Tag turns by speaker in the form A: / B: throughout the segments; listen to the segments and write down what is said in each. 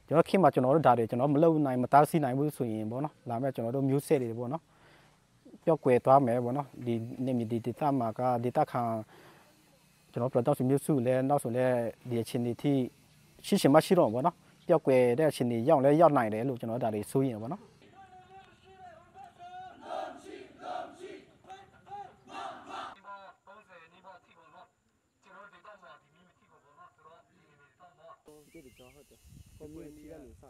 A: ကျွန်တော်ခင်မှာကျွန်တော်တို့ဒါတွေကျွန်တော်မလုပ်နိုင်မတားဆီးနိုင်ဘူးဆိုရင်ပေါ့နော်လာမဲ့ကျွန်တော်တို့မျိုးဆက်တွေပေါ့နော်ပျောက်ကွယ်သွားမယ်ပေါ့နော်ဒီနေမီဒီဒေတာမှာကဒေတာခံကျွန်တော်product မျိုးစုလဲနောက်ဆိုလဲဒီအချင်းတွေထိရှိရှင်မရှိတော့ဘောနော်ပျောက်ကွယ်တဲ့အချင်းတွေရောက်လဲရောက်နိုင်တယ်လို့ကျွန်တော်ဒါတွေစိုးရင်ဘောနော်
B: 这里找好的，后面提了啥？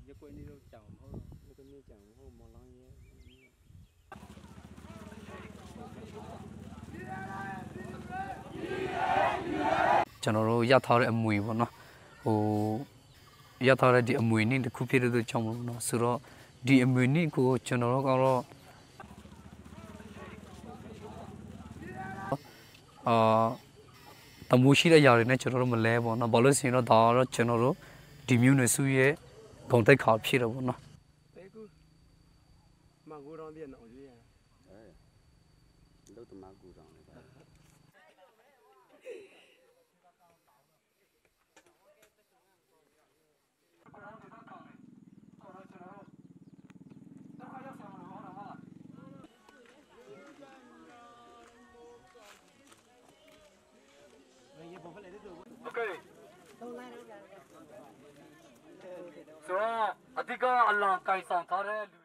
B: 一过年都讲好，那个没讲好，马上也。
C: ကျွန်တော်တို့ရထားတဲ့အမွေပေါ့နော်ဟိုရထားတဲ့ဒီအမွေနည်းတစ်ခုဖြစ်တဲ့ကြောင့်ပေါ့နော်ဆိုတော့ဒီအမွေနည်းကိုကျွန်တော်တို့ကတော့တမိုးရှိတဲ့ຢာတွေနဲ့ကျွန်တော်တို့မလဲပေါ့နော်ဘာလို့ဆိုရင်တော့ဒါကတော့ကျွန်တော်တို့ဒီမျိုးနွယ်စုရဲ့ဂုံတိုက်ခါဖြစ်တယ်ပေါ့နော်
B: 这个，马古上电脑去呀？
D: 哎，都他妈故障了。
C: OK ဆိုတော့အဓိကအလောင်းကိုင်ဆောင်ထားတဲ့လူ